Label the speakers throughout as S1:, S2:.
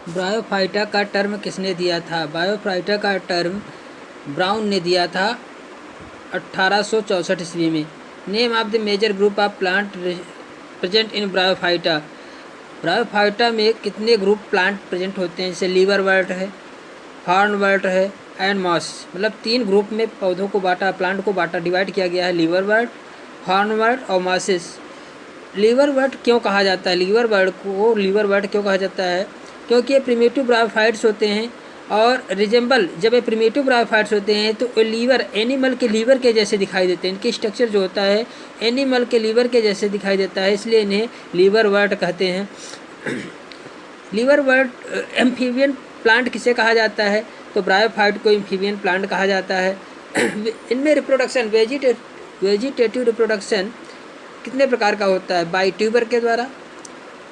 S1: Bryophyta का term किसने दिया था? ब्रायोफाइटा का टर्म ब्राउन ने दिया था 1864 ईस्वी में। Name of the major group of plant present in bryophyta. Bryophyta में कितने ग्रुप प्लांट प्रेजेंट होते हैं? जैसे लीवरवर्ट है, हॉर्नवर्ट है एंड मॉस। मतलब 3 ग्रुप में पौधों को बांटा, प्लांट को बांटा, डिवाइड किया गया है, लीवरवर्ट, हॉर्नवर्ट और मॉसेस। लीवरवर्ट क्यों कहा जाता है? लीवरवर्ट को लीवरवर्ट क्यों कहा जाता है? क्योंकि ये प्रिमिटिव ब्रायोफाइट्स होते हैं और रिजेंबल, जब ये प्रिमिटिव ब्रायोफाइट्स होते हैं तो लीवर, एनिमल के लीवर के जैसे दिखाई देते हैं। इनकी स्ट्रक्चर जो होता है एनिमल के लीवर के जैसे दिखाई देता है, इसलिए इन्हें लीवरवर्ट कहते हैं। लीवरवर्ट एम्फीबियन प्लांट किसे कहा जाता है? तो ब्रायोफाइट को एम्फीबियन प्लांट कहा जाता है। इनमें रिप्रोडक्शन, वेजिटेटिव रिप्रोडक्शन कितने प्रकार का होता है? बाई ट्यूबर के द्वारा,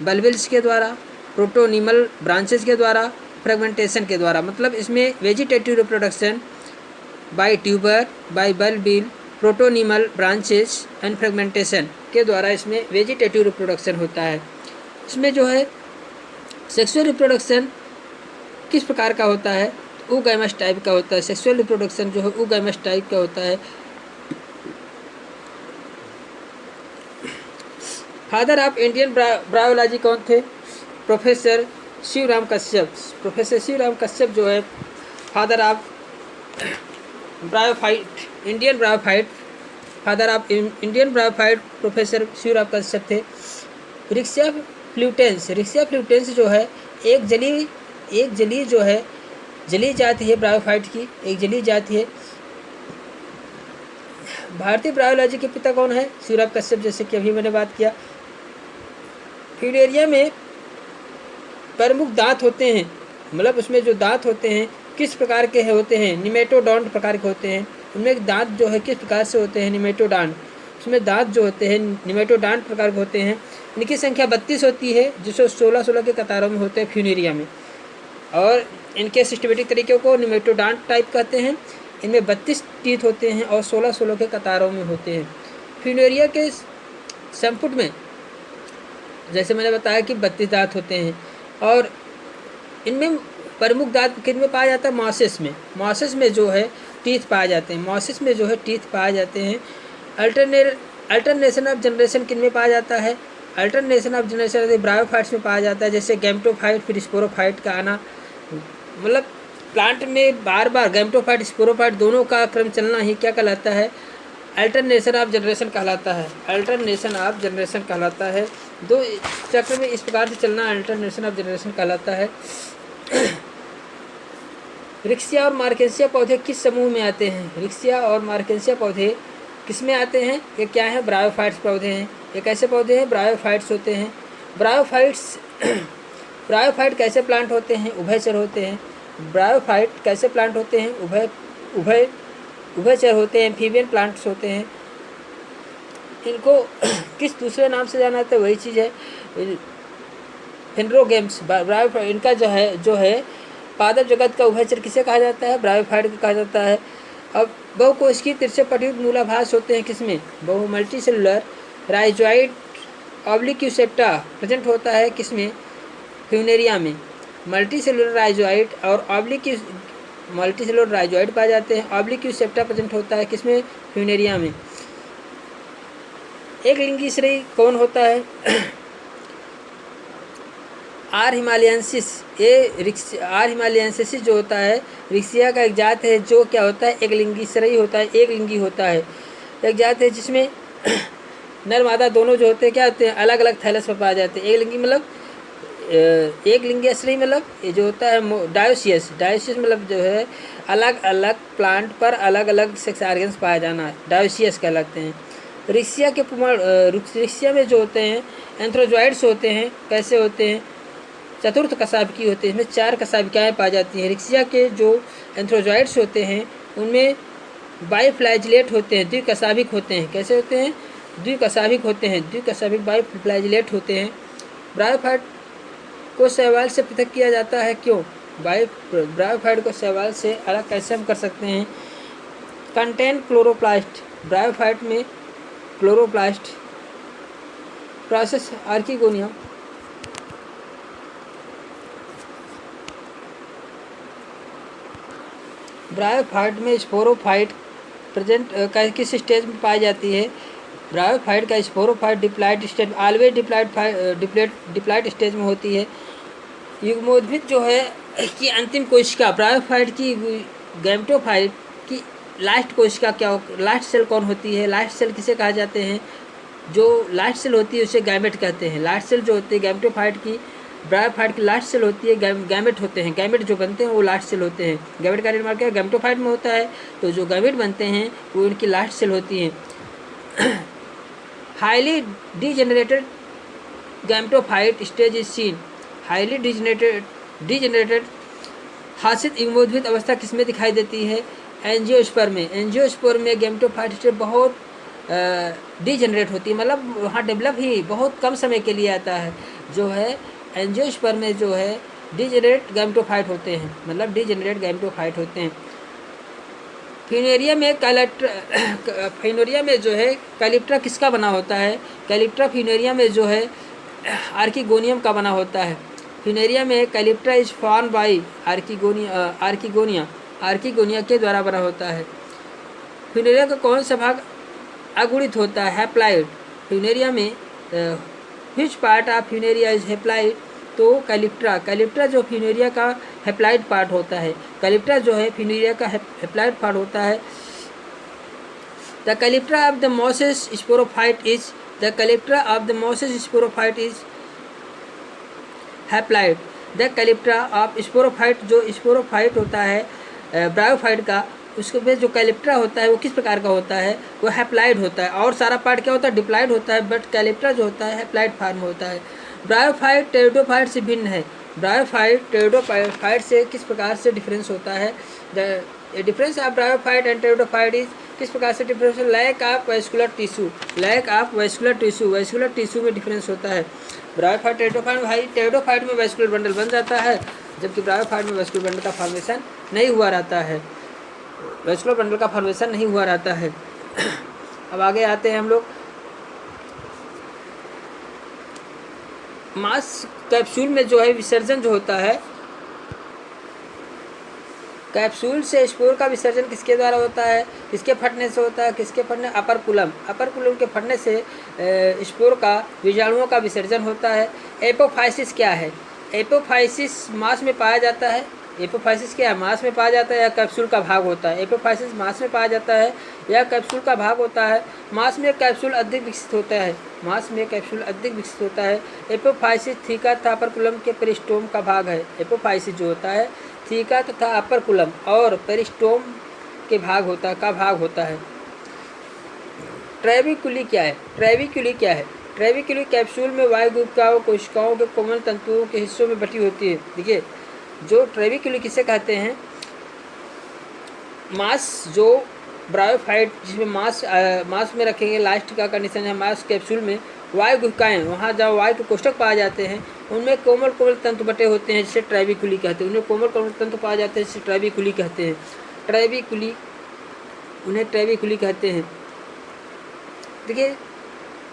S1: बल्बिल्स के द्वारा, प्रोटोनिमल ब्रांचेस के द्वारा, फ्रेगमेंटेशन के द्वारा। मतलब इसमें vegetative reproduction by tuber, by bulbil, protonemal branches and fragmentation के द्वारा इसमें वेजिटेटिव रिप्रोडक्शन होता है। इसमें जो है सेक्सुअल रिप्रोडक्शन किस प्रकार का होता है? oogamous टाइप का होता है। सेक्सुअल रिप्रोडक्शन जो है oogamous टाइप का होता है। फादर ऑफ इंडियन ब्रायोलॉजी कौन थे? प्रोफेसर शिवराम कश्यप। प्रोफेसर शिवराम कश्यप जो है father of bryophyte, Indian bryophyte, father of Indian bryophyte professor Shivram Kashyap थे। रिक्सिया फ्लूटेंस जो है एक जली जो है जली जाति है ब्रायोफाइट की, एक जली जाति है। भारतीय ब्रायोलॉजी के पिता कौन है? शिवराम कश्यप, जैसे कि अभी मैंने बात किया। फ्यूलेरिया में प्रमुख दांत होते हैं, मतलब उसमें जो दांत होते हैं किस प्रकार के होते हैं? निमेटोडॉन्ट प्रकार के होते हैं। उनमें दांत जो है किस प्रकार से होते हैं? निमेटोडॉन्ट। उसमें दांत जो होते हैं निमेटोडॉन्ट प्रकार के होते हैं। इनकी संख्या 32 होती है, जिससे 16 के कतारों में होते हैं फ्यूनेरिया में। और इनके सिस्टमेटिक तरीके को निमेटोडॉन्ट टाइप कहते हैं। इनमें 32 टीथ होते हैं और 16 के कतारों में होते हैं। फ्यूनेरिया के संपुट में जैसे मैंने बताया कि 32 दांत होते हैं और इनमें प्रमुख दांत किन में पाया जाता है? मॉसेस में जो है टीथ पाए जाते हैं। मॉसेस में जो है टीथ पाए जाते हैं। अल्टरनेशन ऑफ जनरेशन किन में पाया जाता है? अल्टरनेशन ऑफ जनरेशन ब्रायोफाइट्स में पाया जाता है, जैसे गैमेटोफाइट फिर स्पोरोफाइट का आना। मतलब प्लांट में बार बार गैमेटोफाइट स्पोरोफाइट दोनों का क्रम चलना ही क्या कहलाता है? अल्टरनेशन ऑफ जनरेशन कहलाता है। अल्टरनेशन ऑफ जनरेशन कहलाता है। 2 चक्र में इस प्रकार से चलना अल्टरनेशन ऑफ जनरेशन कहलाता है। रिक्सिया और मार्केंसिया पौधे किस समूह में आते हैं? रिक्सिया और मार्केंसिया पौधे किस में आते हैं? ये क्या है? ब्रायोफाइट्स पौधे हैं। ये कैसे पौधे हैं? ब्रायोफाइट्स होते हैं। ब्रायोफाइट कैसे प्लांट होते हैं? उभयचर होते हैं। ब्रायोफाइट कैसे प्लांट होते हैं? उभयचर होते हैं, एम्फीबियन प्लांट्स होते हैं। इनको किस दूसरे नाम से जाना जाता है? वही चीज़ है फेनरोगेम्स। इनका जो है पादप जगत का उभयचर किसे कहा जाता है? ब्रायोफाइट को कहा जाता है। अब बहुकोशिकीय तिरछे-पटयुक्त मूलाभास होते हैं किसमें? मल्टी सेलुलर राइजोइड ऑब्लिक्यूसेप्टा प्रेजेंट होता है किसमें? फ्यूनेरिया में। मल्टी सेलुलर राइजोइड और मल्टी सेलुलर राइजोइड पाए जाते हैं। ऑब्लिक्यूसेप्टा प्रेजेंट होता है किसमें? फ्यूनेरिया में। एक लिंगी श्रेणी कौन होता है? आर हिमालयंसिस। आर हिमालयंसिस जो होता है रिक्सिया का एक जात है जो क्या होता है? एक लिंगी श्रेणी होता है, एक लिंगी होता है। एक जात है जिसमें नर मादा दोनों जो होते हैं क्या होते हैं? अलग अलग थैलस में पाए जाते हैं। एक लिंगी मतलब एक लिंगी श्रेणी मतलब ये जो होता है डायोसियस मतलब जो है अलग अलग प्लांट पर अलग अलग सेक्स ऑर्गन्स पाया जाना डायोसियस कहलाते हैं। रिक्सिया में जो होते हैं एंथ्रोजॉइड्स होते हैं। कैसे होते हैं? चतुर्थ कशाभिकी होते हैं। इसमें 4 कशाभिकाएँ पाई जाती हैं। रिक्सिया के जो एंथ्रोजॉइड्स होते हैं उनमें बाइफ्लैजिलेट होते हैं, द्विकशाभिक होते हैं। कैसे होते हैं? द्विकशाभिक होते हैं। द्विकशाभिक बाइफ्लैजिलेट होते हैं। ब्रायोफाइट को शैवाल से पृथक किया जाता है क्यों? ब्रायोफाइट को शैवाल से अलग कैसे हम कर सकते हैं? Contain chloroplast. ब्रायोफाइट में क्लोरोप्लास्ट प्रोसेस। आर्किगोनियम। ब्रायोफाइट में स्पोरोफाइट प्रेजेंट किस स्टेज में पाई जाती है? ब्रायोफाइट का sporophyte diploid stage, always diploid stage में होती है। युग्मोद्भिद जो है कि अंतिम कोशिका, ब्रायोफाइट की गैमेटोफाइट की लास्ट कोशिका क्या हो, लास्ट सेल कौन होती है? लास्ट सेल किसे कहा जाते हैं? जो लास्ट सेल होती है उसे गैमेट कहते हैं। लास्ट सेल जो होती है गैमेटोफाइट की, ब्रायोफाइट की लास्ट सेल होती है, गैमेट होते हैं। गैमेट जो बनते हैं वो लास्ट सेल होते हैं। गैमेट का निर्माण क्या गैमेटोफाइट में होता है, तो जो गैमेट बनते हैं वो उनकी लास्ट सेल होती हैं। Highly degenerated gametophyte stage is seen. Highly degenerated हासित युग्मोद्भिद अवस्था किसमें दिखाई देती है? एंजियोस्पर्म में। एंजियोस्पर्म में गैमेटोफाइट स्टेज बहुत डिजेनरेट होती है, मतलब वहाँ डेवलप ही बहुत कम समय के लिए आता है। जो है एंजियोस्पर्म में जो है डिजेनरेट गैमेटोफाइट होते हैं, मतलब डिजेनरेट गैमेटोफाइट होते हैं। फिनेरिया में जो है कैलिप्ट्रा किसका बना होता है? कैलिप्ट्रा फिनेरिया में जो है आर्किगोनियम का बना होता है। फिनेरिया में calyptra is form by archegonia के द्वारा बना होता है। फिनेरिया का कौन सा भाग अगुणित होता है? हैप्लाइड। फिनेरिया में which part of Funaria is haploid? तो कैलिप्ट्रा जो फिनेरिया का हैप्लाइड पार्ट होता है। कैलिप्ट्रा जो है फिनेरिया का हैप्लाइड पार्ट होता है। The calyptra of the Moses sporophyte is haploid. The calyptra of sporophyte, जो स्पोरोफाइट होता है ब्रायोफाइट का, उसके में जो कैलिप्ट्रा होता है वो किस प्रकार का होता है? वो हैप्लाइड होता है। और सारा पार्ट क्या होता है? डिप्लॉइड होता है, बट कैलिप्ट्रा जो होता है हैप्लाइड फॉर्म होता है। ब्रायोफाइट टेरिडोफाइट से भिन्न है। ब्रायोफाइट टेरिडोफाइट से किस प्रकार से डिफरेंस होता है? The difference of bryophyte and pteridophyte is, किस प्रकार से difference? Lack of vascular tissue. Vascular tissue में डिफरेंस होता है। ब्रायोफाइट टेरिडोफाइट में वैस्कुलर बंडल बन जाता है, जबकि ब्रायोफाइट में वैस्कुलर बंडल का फॉर्मेशन नहीं हुआ रहता है। अब आगे आते हैं हम लोग। मांस कैप्सूल में जो है विसर्जन जो होता है, कैप्सूल से स्पोर का विसर्जन किसके द्वारा होता है? किसके फटने से होता है? अपर कुलम के फटने से स्पोर का, बीजाणुओं का विसर्जन होता है। एपोफाइसिस क्या है? एपोफाइसिस मांस में पाया जाता है। एपोफाइसिस क्या है? मांस में पाया जाता है या कैप्सूल का भाग होता है? एपोफाइसिस मांस में पाया जाता है या कैप्सूल का भाग होता है? मांस में कैप्सूल अधिक विकसित होता है। एपोफाइसिस थीका तथा अपर कुलम के पेरिस्टोम का भाग है। एपोफाइसिस जो होता है थीका तथा अपर कुलम और पेरिस्टोम के भाग होता है। ट्रेविकुली क्या है? ट्रेविकुली कैप्सूल में वायुगुप्ताओं कोशिकाओं के कोमल तंतुओं के हिस्सों में बटी होती है। देखिए, जो ट्रेविकुली किसे कहते हैं? मांस जो ब्रायोफाइट जिसमें मांस में रखेंगे, लास्ट का कंडीशन है मांस कैप्सूल में वायु गुहिकाएँ, वहाँ जहाँ वायु के कोष्ठक पाए जाते हैं उनमें कोमल तंतु बटे होते हैं जिसे ट्रेविकुली कहते हैं। उनमें कोमल तंतु पाए जाते हैं जिसे ट्रेविकुली कहते हैं। ट्रेविकुली कहते हैं। देखिए,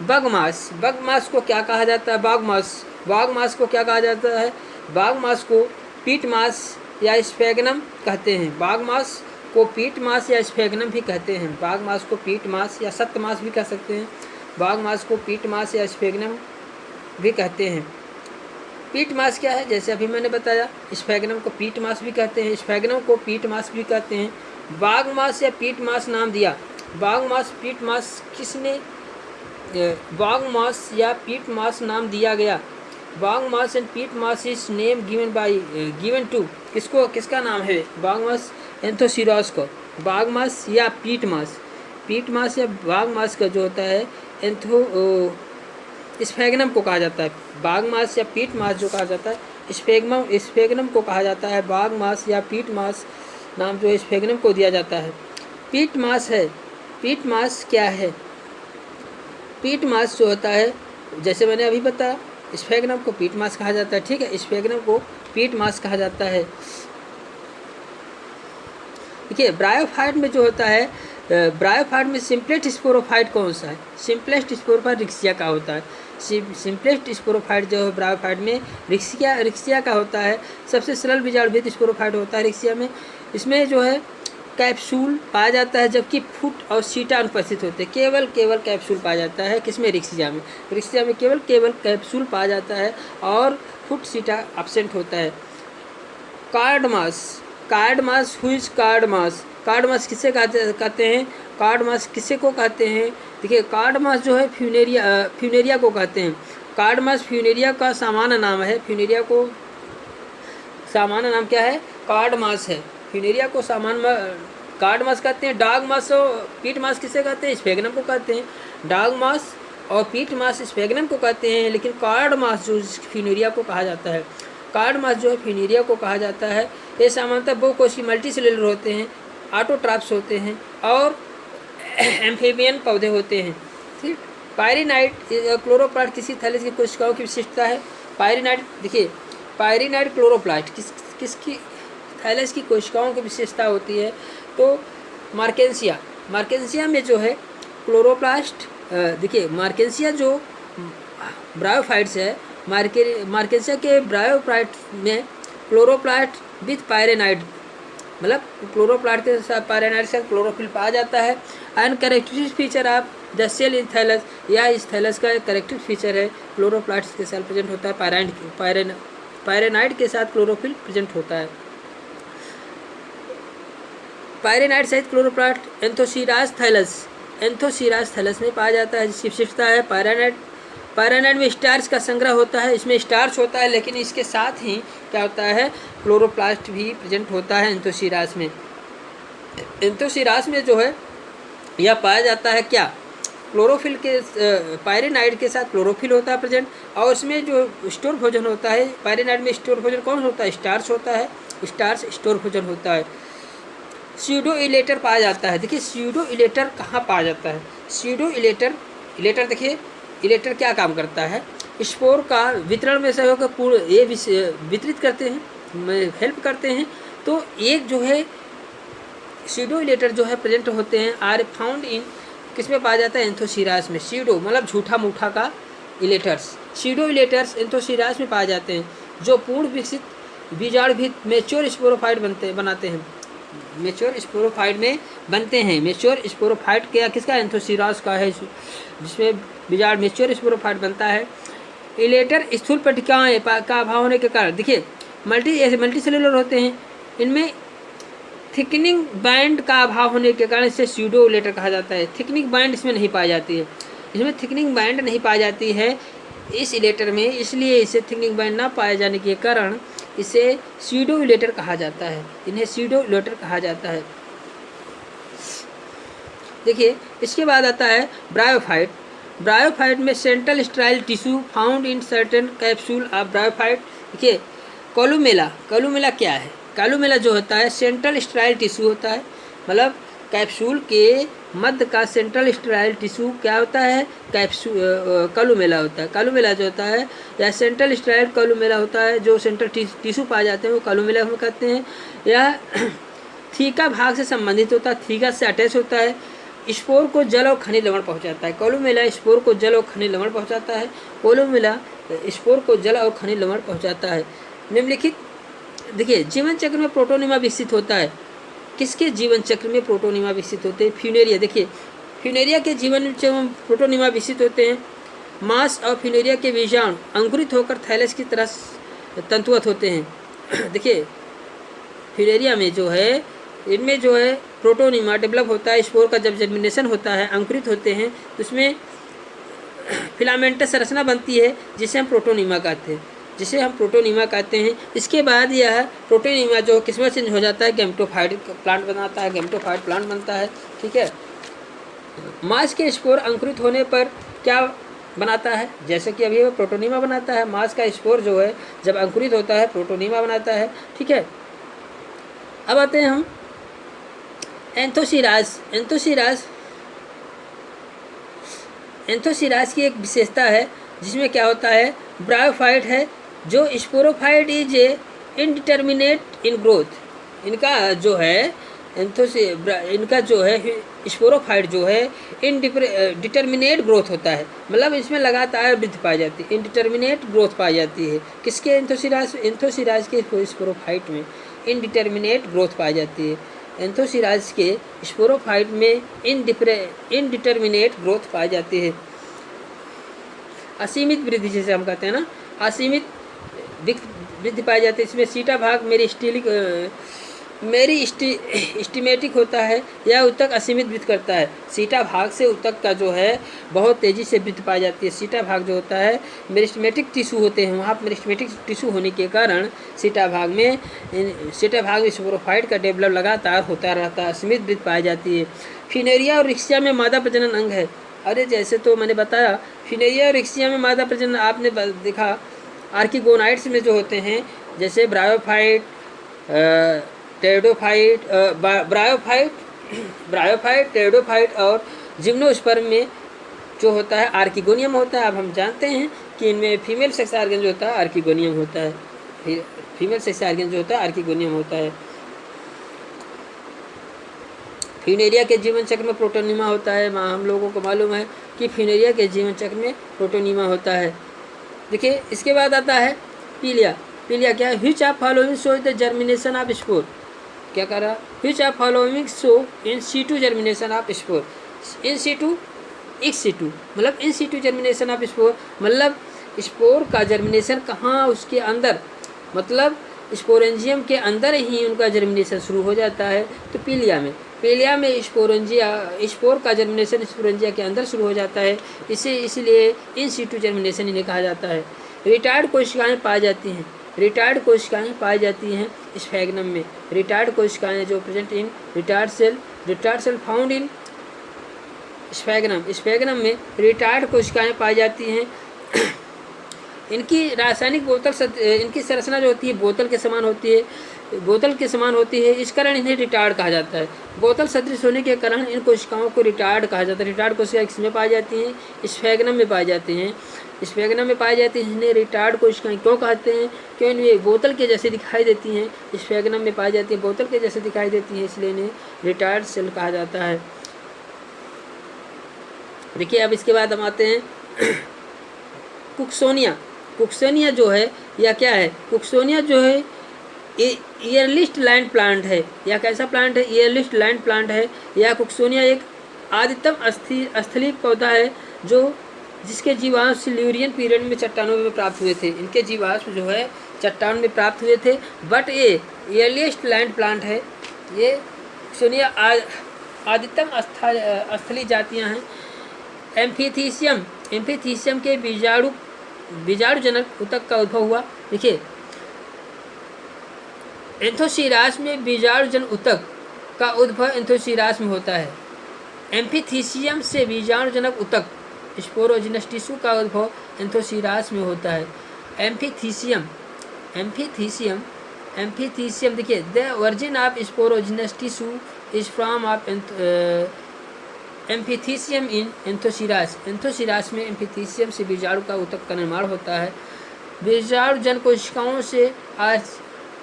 S1: बग मांस को क्या कहा जाता है? बाघ मांस को क्या कहा जाता है? बाघ मांस को पीट मांस या स्फेगनम कहते हैं। बाघ मांस को पीट मांस या स्फेगनम भी कहते हैं। बाघ मांस को पीट मांस या सत्त मांस भी कह सकते हैं। बाघ मांस को पीट मांस या स्फेगनम भी कहते हैं। पीट मांस क्या है? जैसे अभी मैंने बताया, स्फेगनम को पीट मांस भी कहते हैं, स्फेगनम को पीट मांस भी कहते हैं। बाघ मांस या पीट मांस नाम दिया। बाघ मांस पीट मांस किसने? बाघ मांस या पीट मांस नाम दिया गया। बाघ मांस एंड पीट मांस इज नेम गिवन टू, किसका नाम है? बाघ मांस एंथोसिरास को। बाघ मांस या पीट मांस या बाघ मांस का जो होता है स्फेगनम को कहा जाता है। बाघ मांस या पीट मांस जो कहा जाता है स्फेगनम को कहा जाता है। बाघ मांस या पीट मांस नाम जो है स्फेगनम को दिया जाता है। पीट मांस क्या है? पीट मांस जो होता है, जैसे मैंने अभी बताया, स्फेगनम को पीट मांस कहा जाता है। ठीक है, स्फेगनम को पीट मांस कहा जाता है। देखिए, ब्रायोफाइट में जो होता है, ब्रायोफाइट में सिंपलेस्ट स्पोरोफाइट कौन सा है? सिंपलेस्ट स्पोरोफाइट रिक्सिया का होता है। सिंपलेस्ट स्पोरोफाइट जो है ब्रायोफाइट में रिक्सिया का होता है। सबसे सरल बीजाणुभेद स्पोरोफाइट होता है रिक्सिया में। इसमें जो है कैप्सूल पाया जाता है, जबकि फुट और सीटा अनुपस्थित होते हैं। केवल कैप्सूल पाया जाता है किसमें? रिक्सिया में। रिक्सिया में केवल कैप्सूल पाया जाता है और फुट सीटा एब्सेंट होता है। कार्ड मास हुईज कार्ड मास किसे कहते हैं? कार्ड मास किसे को कहते हैं? देखिए, कार्ड मास जो है फ्यूनेरिया को कहते हैं। कार्ड मास फ्यूनेरिया का सामान्य नाम है। फ्यूनेरिया को सामान्य नाम क्या है? कार्ड मास है। फ्यूनेरिया को सामान्य कार्ड मास कहते हैं। डॉग मास और पीट मास किसे कहते हैं? स्फेगनम को कहते हैं। डॉग मास और पीट मास स्फेगनम को कहते हैं, लेकिन कार्ड मास जो फ्यूनेरिया को कहा जाता है, कार्ड मास जो है फ्यूनेरिया को कहा जाता है। ये सामान्यतः बहुकोषीय मल्टीसेलुलर होते हैं, ऑटोट्रॉप्स होते हैं और एम्फीबियन पौधे होते हैं। ठीक। पायरिनाइट क्लोरोप्लास्ट किसी थैलेस की कोशिकाओं की विशिष्टता है। पायरिनाइट, देखिए पायरिनाइट क्लोरोप्लास्ट किसकी थैलेस की कोशिकाओं की विशेषता होती है? तो मार्केंसिया में जो है क्लोरोप्लास्ट, देखिए मार्केंसिया जो ब्रायोफाइट्स है, मार्केंसिया के ब्रायोफाइट में क्लोरोप्लास्ट विथ पायरेनाइड, मतलब क्लोरोप्लास्ट के साथ पायरेनाइड से क्लोरोफिल पाया जाता है। And characteristic feature of the cell in thallus, या इस थैलस का एक कैरेक्टरिस्टिक फीचर है क्लोरोप्लास्ट के साथ प्रेजेंट होता है। पायरेनाइड के साथ क्लोरोफिल प्रेजेंट होता है। पायरेनाइड सहित क्लोरोप्लास्ट एंथोसीरास थैलस में पाया जाता है, जिसकी विशेषता है पायरेनाइड में स्टार्च का संग्रह होता है। इसमें स्टार्च होता है, लेकिन इसके साथ ही क्या होता है? क्लोरोप्लास्ट भी प्रेजेंट होता है एंथोसीरास में। एंथोसीरास में जो है यह पाया जाता है क्या? क्लोरोफिल के पायरेनाइड के साथ क्लोरोफिल होता है प्रेजेंट, और इसमें जो स्टोर भोजन होता है, पायरेनाइड में स्टोर भोजन कौन होता है? स्टार्च होता है। स्टार्च स्टोर भोजन होता है। स्यूडो इलेटर पाया जाता है। देखिए स्यूडो इलेटर कहाँ पाया जाता है? स्यूडो इलेटर देखिए, इलेटर क्या काम करता है? स्पोर का वितरण में सहयोग पूर्ण ये वितरित करते हैं, हेल्प करते हैं। तो एक जो है स्यूडो इलेटर जो है प्रेजेंट होते हैं, आर फाउंड इन किसमें पाया जाता है? एंथोसीरास में। स्यूडो मतलब झूठा मूठा का इलेटर्स, स्यूडो इलेटर्स एंथोसीरास में पाए जाते हैं, जो पूर्ण विकसित बीजाणुभित मेच्योर स्पोरोफाइट बनाते हैं। मेच्योर स्पोरोफाइट में बनते हैं। मेच्योर स्पोरोफाइट क्या किसका? एंथोसीरास का है, जिसमें बीजाणु मेच्योर स्पोरोफाइट बनता है। इलेटर स्थूल पट्टिकाएं का अभाव होने के कारण, देखिए मल्टी सेलुलर होते हैं, इनमें थिकनिंग बैंड का अभाव होने के कारण इसे स्यूडो इलेटर कहा जाता है। थिकनिंग बैंड इसमें नहीं पाई जाती है, इसमें थिकनिंग बैंड नहीं पाई जाती है इस इलेटर में, इसलिए इसे थिकनिंग बैंड ना पाए जाने के कारण इसे स्यूडो इलेटर कहा जाता है। इन्हें स्यूडो इलेटर कहा जाता है। देखिए इसके बाद आता है ब्रायोफाइट। ब्रायोफाइट में central स्ट्राइल tissue found in certain capsule of bryophyte. देखिए कोलुमेला क्या है? कोलुमेला जो होता है सेंट्रल स्ट्राइल टिश्यू होता है, मतलब कैप्सूल के मध्य का सेंट्रल स्ट्राइल टिश्यू क्या होता है? कोलुमेला होता है। कोलुमेला जो होता है या सेंट्रल स्ट्राइल कोलुमेला होता है, जो सेंट्रल टिश्यू पाए जाते हैं वो कोलुमेला हम कहते हैं। यह थीका भाग से संबंधित होता है, थीका से अटैच होता है। स्पोर को जल और खनिज लवण पहुंचाता है। कोलुमेला स्पोर को जल और खनिज लवण पहुंचाता है। कोलुमेला स्पोर को जल और खनिज लवण पहुंचाता है। निम्नलिखित देखिए जीवन चक्र में प्रोटोनिमा विकसित होता है। किसके जीवन चक्र में प्रोटोनिमा विकसित होते हैं? फ्यूनेरिया। देखिए फ्यूनेरिया के जीवन चक्र में प्रोटोनिमा विकसित होते हैं। मास और फ्यूनेरिया के बीजाणु अंकुरित होकर थैलेस की तरह तंतुवत होते हैं। देखिए फ्यूनेरिया में जो है, इनमें जो है प्रोटोनिमा डेवलप होता है। स्पोर का जब जर्मिनेशन होता है, अंकुरित होते हैं, तो उसमें फिलामेंटस संरचना बनती है, जिसे हम प्रोटोनिमा कहते हैं। इसके बाद यह प्रोटोनिमा जो किस्में चेंज हो जाता है, गैमेटोफाइट प्लांट बनाता है, गैमेटोफाइट प्लांट बनता है। ठीक है। मास के स्पोर अंकुरित होने पर क्या बनाता है? जैसे कि अभी वो प्रोटोनिमा बनाता है। मास का स्पोर जो है जब अंकुरित होता है प्रोटोनिमा बनाता है। ठीक है। अब आते हैं हम एंथोसीरास की एक विशेषता है, जिसमें क्या होता है? ब्रायोफाइट है, जो sporophyte is indeterminate in growth. इनका जो है स्पोरोफाइट जो है डिटर्मिनेट ग्रोथ होता है, मतलब इसमें लगातार वृद्धि पाई जाती है, इनडिटर्मिनेट ग्रोथ पाई जाती है। किसके? एंथोसीरास के स्पोरोफाइट में इनडिटर्मिनेट ग्रोथ पाई जाती है। एंथोसिराज के स्पोरोफाइट में इनडिटर्मिनेट ग्रोथ पाई जाती है, असीमित वृद्धि जिसे हम कहते हैं ना, असीमित वृद्धि पाई जाती है। इसमें सीटा भाग मेरिस्टेमेटिक होता है, यह उत्तक असीमित वृद्धि करता है। सीटा भाग से उत्तक का जो है बहुत तेज़ी से वृद्धि पाई जाती है। सीटा भाग जो होता है मेरिस्टेमेटिक टिश्यू होते हैं, वहाँ मेरिस्टेमेटिक टिश्यू होने के कारण सीटा भाग में स्पोरोफाइट का डेवलप लगातार होता रहता है, असीमित वृद्धि पाई जाती है। फिनेरिया और रिक्सिया में मादा प्रजनन अंग है। अरे जैसे तो मैंने बताया फिनेरिया और रिक्सिया में मादा प्रजनन आपने देखा, आर्किगोनाइट्स में जो होते हैं जैसे ब्रायोफाइट, टेरिडोफाइट और जिम्नोस्पर्म में जो होता है आर्किगोनियम होता है। अब हम जानते हैं कि इनमें फीमेल सेक्स ऑर्गन जो होता है आर्किगोनियम होता है, फीमेल सेक्स ऑर्गन जो होता है आर्किगोनियम होता है। फिनेरिया के जीवन चक्र में प्रोटोनिमा होता है। हम लोगों को मालूम है कि फिनेरिया के जीवन चक्र में प्रोटोनिमा होता है। देखिए इसके बाद आता है पीलिया। पीलिया क्या है? Which of following show the germination of spore. क्या कर रहा? Which of following show in situ germination of spore. In situ ex situ मतलब in situ germination of spore, मतलब स्पोर का जर्मिनेशन कहाँ, उसके अंदर, मतलब स्पोरेंजियम के अंदर ही उनका जर्मिनेशन शुरू हो जाता है। तो पीलिया में स्पोर का जर्मिनेशन स्पोरेंजिया के अंदर शुरू हो जाता है, इसलिए इन सीटू जर्मिनेशन इन्हें कहा जाता है। रिटायर्ड कोशिकाएं पाई जाती हैं स्फैग्नम में। रिटायर्ड कोशिकाएं जो present in retired cell found in sphagnum में रिटायर्ड कोशिकाएं पाई जाती हैं। इनकी रासायनिक इनकी संरचना जो होती है बोतल के समान होती है, इस कारण इन्हें रिटायर्ड कहा जाता है। बोतल सदृश होने के कारण इन कोशिकाओं को रिटायर्ड कहा जाता है। रिटायर्ड कोशिकाएं किसमें पाई जाती हैं? स्फैग्नम में पाई जाती हैं। इन्हें रिटायर्ड कोशिकाएं क्यों कहते हैं? क्यों इन्हें बोतल के जैसे दिखाई देती हैं, स्फैग्नम में पाई जाती हैं, बोतल के जैसे दिखाई देती हैं, इसलिए इन्हें रिटायर्ड सेल कहा जाता है। देखिए अब इसके बाद हम आते हैं कुक्सोनिया जो है या क्या है? कुक्सोनिया जो है ईयरलिस्ट लैंड प्लांट है, या कैसा प्लांट है? ईयरलिस्ट लैंड प्लांट है। या कुक्सोनिया एक आदितम स्थलीय पौधा है जिसके जीवाश्म सिल्यूरियन पीरियड में चट्टानों में प्राप्त हुए थे। इनके जीवाश्म जो है चट्टान में प्राप्त हुए थे, बट ये ईयरलिस्ट लैंड प्लांट है। ये कुक्सोनिया आदितम स्थलीय जातियाँ हैं। एम्फीथीसियम के बीजाणुजनक ऊतक का उद्भव हुआ। देखिए एंथोसिरास में बीजाणुजन ऊतक का उद्भव एंथोसिरास में होता है। एम्फीथीसियम से बीजाणुजनक ऊतक स्पोरोजिनस टिश्यू का उद्भव एंथोसिरास में होता है। एम्फीथीसियम देखिए the origin of sporogenous tissue is from of amphithecium in Anthoceros में एम्फीथीसियम से बीजाणु का ऊतक का निर्माण होता है। बीजाणुजन कोशिकाओं से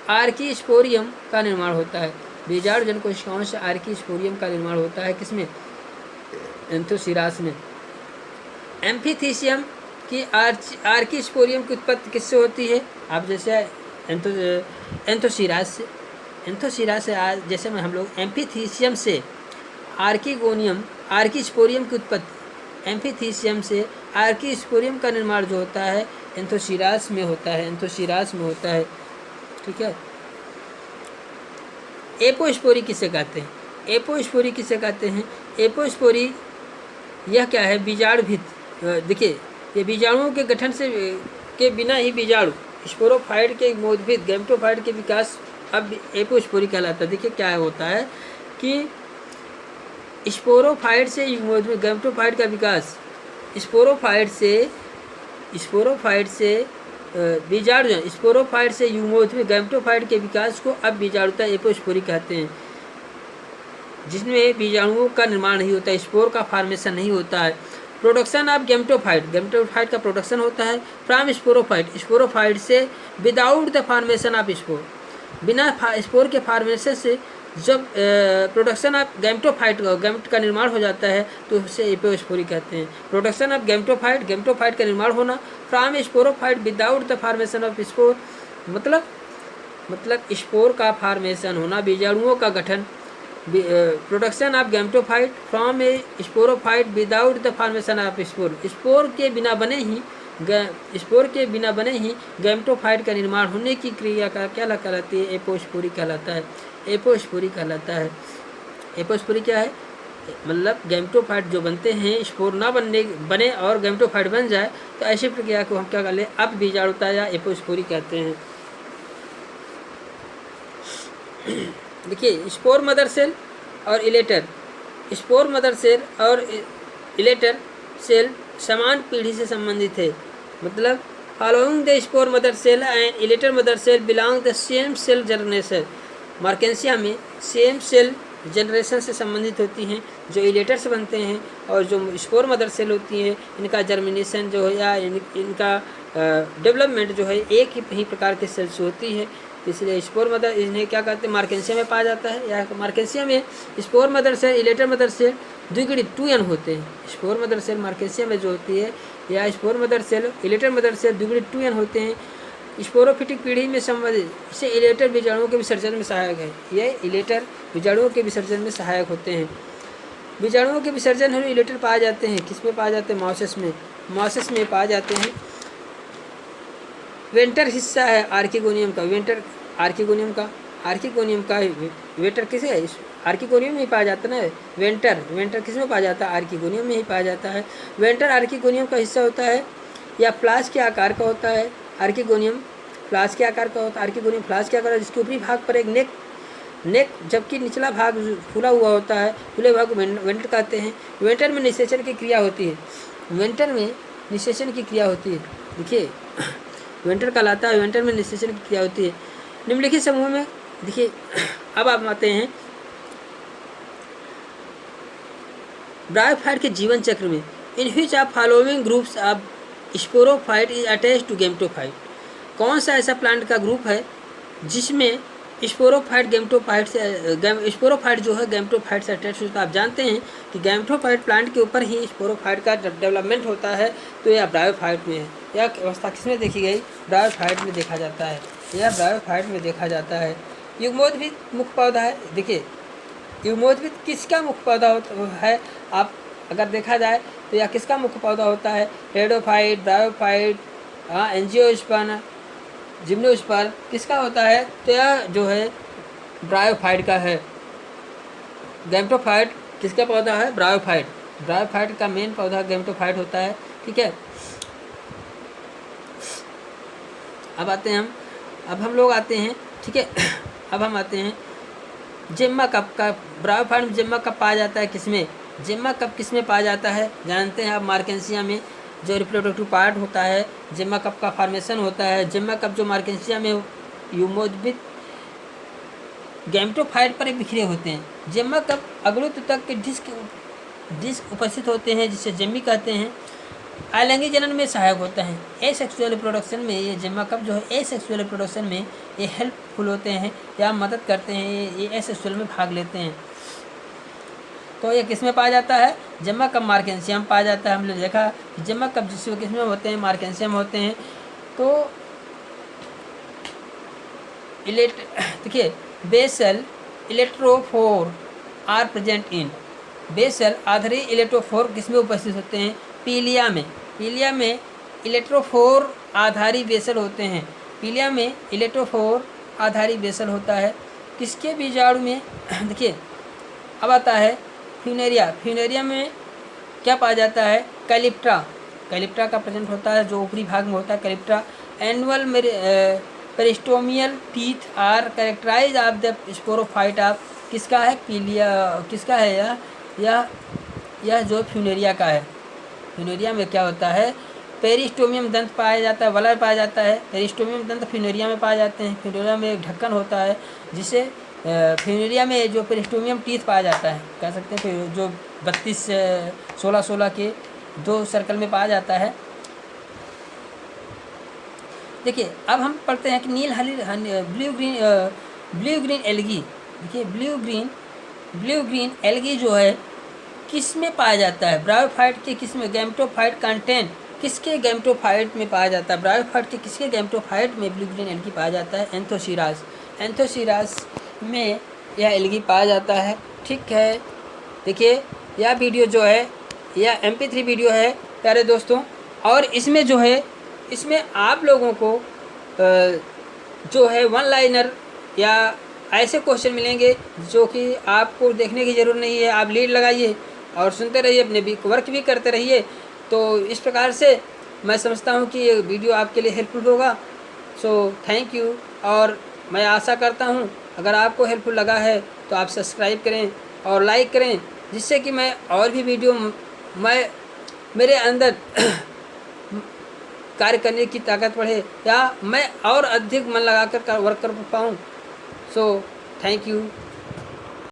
S1: आर्कीस्पोरियम का निर्माण होता है। बीजाणुजन कोशिकाओं से आर्कीस्पोरियम का निर्माण होता है किसमें? एंथोसिरास में। एम्फीथीसियम की आर्कीस्पोरियम की उत्पत्ति किससे होती है? आप जैसे एंथोसिरास से जैसे में हम लोग एम्फीथीसियम से आर्कीस्पोरियम की उत्पत्ति, एम्फीथीसियम से आर्कीस्पोरियम का निर्माण जो होता है एंथोसिरास में होता है। ठीक है। एपोस्पोरी किसे कहते हैं? एपोस्पोरी यह क्या है? बीजाणु भित्ति। देखिए ये बीजाणुओं के गठन से के बिना ही बीजाणु स्पोरोफाइट के मोदभिद गैमेटोफाइट के विकास अब एपोस्पोरी कहलाता है। देखिए क्या होता है कि स्पोरोफाइट से गैमेटोफाइट का विकास स्पोरोफाइट से बीजाणु स्पोरोफाइट से युग्मोद्भिद गैमेटोफाइट के विकास को अब बीजाणुता एपोस्पोरी कहते हैं, जिसमें बीजाणुओं का निर्माण नहीं होता है, स्पोर का फॉर्मेशन नहीं होता है। प्रोडक्शन ऑफ गैमेटोफाइट का प्रोडक्शन होता है फ्रॉम स्पोरोफाइट से without the formation of spore. बिना स्पोर के फॉर्मेशन से जब प्रोडक्शन ऑफ गैमेट का निर्माण हो जाता है तो उसे एपोस्पोरी कहते हैं। प्रोडक्शन ऑफ गैमेटोफाइट का निर्माण होना from sporophyte without the formation of spore, मतलब स्पोर का फॉर्मेशन होना, बीजाणुओं का गठन production of gametophyte from A sporophyte without the formation of spore. Spore के बिना बने ही गैमेटोफाइट का निर्माण होने की क्रिया का क्या कहलाती है? एपोस्पोरी कहलाता है। एपोस्पोरी कहलाता है। एपोस्पोरी क्या है? मतलब गैमेटोफाइट जो बनते हैं, स्पोर ना बने और गैमेटोफाइट बन जाए, तो ऐसी प्रक्रिया को हम क्या कर ले? अब बीजाणुता या एपोस्पोरी कहते हैं। देखिए, स्पोर मदर सेल और इलेटर, स्पोर मदर सेल और इलेटर सेल समान पीढ़ी से संबंधित है। मतलब following the spore mother cell and elater mother cell belong the same cell generation. Marchantia में सेम सेल जनरेशन से संबंधित होती हैं जो इलेटर से बनते हैं, और जो स्पोर मदर सेल होती हैं इनका जर्मिनेशन जो है या इनका डेवलपमेंट जो है एक ही प्रकार के सेल से होती है। तो इसलिए स्पोर मदर इन्हें क्या कहते हैं? मार्केंसिया में पाया जाता है। या मार्केंसिया में spore mother cell elater mother cell द्विगुणित 2n होते हैं। स्पोर मदर सेल मार्केंसिया में जो होती है या spore mother cell elater mother cell द्विगुणित 2n होते हैं। स्पोरोफिटिक पीढ़ी में संबंधित इसे इलेटर बीजाणुओं के विसर्जन में सहायक है। यह इलेटर बीजाणुओं के विसर्जन में सहायक होते हैं। बीजाणुओं के विसर्जन हेतु इलेटर पाए जाते हैं। किसमें पाए जाते हैं? मॉसेस में। मॉसेस में पाए जाते हैं। वेंटर हिस्सा है आर्किगोनियम का। वेंटर आर्किगोनियम का वेंटर किसे है? आर्किगोनियम में ही पाया जाता है ना। वेंटर किस में पाया जाता है? आर्किगोनियम में ही पाया जाता है। वेंटर आर्किगोनियम का हिस्सा होता है या फ्लास्क के आकार का होता है। आर्किगोनियम फ्लास्क के आकार का होता है। आर्किगोनियम फ्लास्क के आकार, जिसके ऊपरी भाग पर एक नेक जबकि निचला भाग फूला हुआ होता है। फूले भाग को वेंटर कहते हैं। वेंटर में निषेचन की क्रिया होती है। वेंटर में निषेचन की क्रिया होती है। देखिए, वेंटर कहलाता है। वेंटर में निषेचन की क्रिया होती है। निम्नलिखित समूह में देखिए, अब आप आते हैं ब्रायोफाइट के जीवन चक्र में। In which of following groups of sporophyte is attached to gametophyte. कौन सा ऐसा प्लांट का ग्रुप है जिसमें स्पोरोफाइट गैमेटोफाइट से स्पोरोफाइट जो है गैमेटोफाइट से अटैच होता है? आप जानते हैं कि गैमेटोफाइट प्लांट के ऊपर ही स्पोरोफाइट का डेवलपमेंट होता है। तो यह ब्रायोफाइट में है। यह अवस्था किसमें देखी गई? ब्रायोफाइट में देखा जाता है। यह ब्रायोफाइट में देखा जाता है। युग्मोद्भिद मुख्य पौधा है। देखिए, युग्मोद्भिद किसका मुख्य पौधा है? आप अगर देखा जाए तो यह किसका मुख्य पौधा होता है? रेडोफाइट, ब्रायोफाइट, एंजियोस्पर्म, जिम्नोस्पर्म किसका होता है? तो यह जो है ब्रायोफाइट का है। गैमेटोफाइट किसका पौधा है? ब्रायोफाइट। ब्रायोफाइट का मेन पौधा गैमेटोफाइट होता है। ठीक है। अब हम लोग आते हैं। ठीक है। अब हम आते हैं जेम्मा कप का। ब्रायोफाइट में जेम्मा कप पाया जाता है किसमें? जेम्मा कप किसमें पाया जाता है? जानते हैं आप, मार्केंसिया में जो रिप्रोडक्टिव पार्ट होता है जेम्मा कप का फॉर्मेशन होता है। जेम्मा कप जो मार्केंसिया में युग्मोद्भिद गैमेटोफाइट पर बिखरे होते हैं। जेम्मा कप अग्रतुतक तक के डिस्क उपस्थित होते हैं, जिसे जेम्मी कहते हैं। अलैंगिक जनन में सहायक होता है। एसेक्सुअल रिप्रोडक्शन में ये जेम्मा कप जो है एसेक्सुअल रिप्रोडक्शन में ये हेल्पफुल होते हैं या मदद करते हैं। ये एसेक्सुअल में भाग लेते हैं। तो ये किस में पाया जाता है? जेम्मा कप मार्केंसियम पाया जाता है। हमने देखा जेम्मा कप जिसमें किस में होते हैं? मार्केंसियम होते हैं। तो देखिए, basal elaterophore are present in. Basal आधारी इलेक्ट्रोफोर किस में उपस्थित होते हैं? पीलिया में। पीलिया में इलेक्ट्रोफोर आधारी बेसल होते हैं। पीलिया में इलेक्ट्रोफोर आधारी बेसल होता है। किसके बीजाणु में? देखिए, अब आता है फ्यूनेरिया। फ्यूनेरिया में क्या पाया जाता है? कैलिप्ट्रा। कैलिप्ट्रा का प्रेजेंट होता है, जो ऊपरी भाग में होता है calyptra. Annual peristomial teeth are characterise of the sporophyte of किसका है? पीलिया। किसका है यह जो फ्यूनेरिया का है। फ्यूनेरिया में क्या होता है? पेरिस्टोमियम दंत पाया जाता है, वलर पाया जाता है। पेरिस्टोमियम दंत फ्यूनेरिया में पाए जाते हैं। फ्यूनेरिया में एक ढक्कन होता है जिसे फ्यूनेरिया में जो पेरिस्टोमियम टीथ पाया जाता है, कह सकते हैं कि जो 32 16 के 2 सर्कल में पाया जाता है। देखिए, अब हम पढ़ते हैं कि नील ब्लू ग्रीन एल्गी। देखिए, ब्लू ग्रीन एल्गी जो है किस में पाया जाता है? ब्रायोफाइट के किस में? गैमेटोफाइट कंटेंट किसके गैमेटोफाइट में पाया जाता है? ब्रायोफाइट के किसके गैमेटोफाइट में ब्लू ग्रीन एल्गी पाया जाता है? एंथोसिरास। एंथोसिरास में यह एलगी पाया जाता है। ठीक है, देखिए यह वीडियो जो है यह MP3 वीडियो है प्यारे दोस्तों, और इसमें जो है इसमें आप लोगों को जो है वन लाइनर या ऐसे क्वेश्चन मिलेंगे जो कि आपको देखने की ज़रूरत नहीं है। आप लीड लगाइए और सुनते रहिए, अपने भी वर्क भी करते रहिए। तो इस प्रकार से मैं समझता हूँ कि ये वीडियो आपके लिए हेल्पफुल होगा। सो थैंक यू, और मैं आशा करता हूँ अगर आपको हेल्पफुल लगा है तो आप सब्सक्राइब करें और लाइक करें, जिससे कि मैं और भी वीडियो मेरे अंदर कार्य करने की ताकत बढ़े या मैं और अधिक मन लगाकर वर्क कर पाऊँ। So thank you.